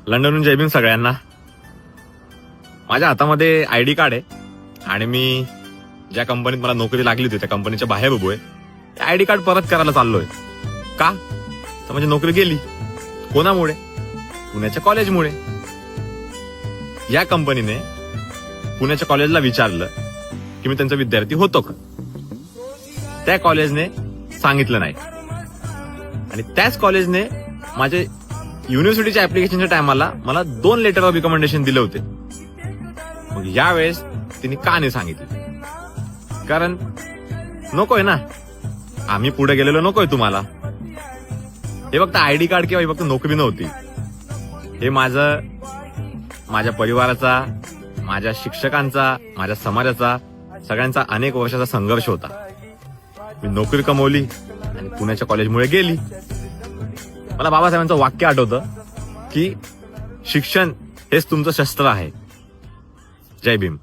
लंडनहून जय भीम सगळ्यांना. माझ्या हातामध्ये आयडी कार्ड आहे आणि मी ज्या कंपनीत मला नोकरी लागली होती त्या कंपनीच्या बाहेर उभो आहे. आयडी कार्ड परत करायला चाललोय. का तर म्हणजे नोकरी गेली. कोणामुळे? पुण्याच्या कॉलेजमुळे. या कंपनीने पुण्याच्या कॉलेजला विचारलं की मी त्यांचा विद्यार्थी होतो का. त्या कॉलेजने सांगितलं नाही आणि त्याच कॉलेजने माझे युनिव्हर्सिटीच्या ऍप्लिकेशनच्या टायमाला मला 2 लेटर ऑफ रिकमेंडेशन दिले होते. मग यावेळेस तिने का नाही सांगितलं? कारण नकोय ना, आम्ही पुढे गेलेलो नकोय तुम्हाला. हे फक्त आयडी कार्ड किंवा ही फक्त नोकरी नव्हती. हे माझ्या परिवाराचा, माझ्या शिक्षकांचा, माझ्या समाजाचा, सगळ्यांचा अनेक वर्षाचा संघर्ष होता. मी नोकरी कमवली आणि पुण्याच्या कॉलेजमुळे गेली. मला बाबासाहेबांचं वाक्य आठवतं की शिक्षण हेच तुमचं शस्त्र आहे. जय भीम.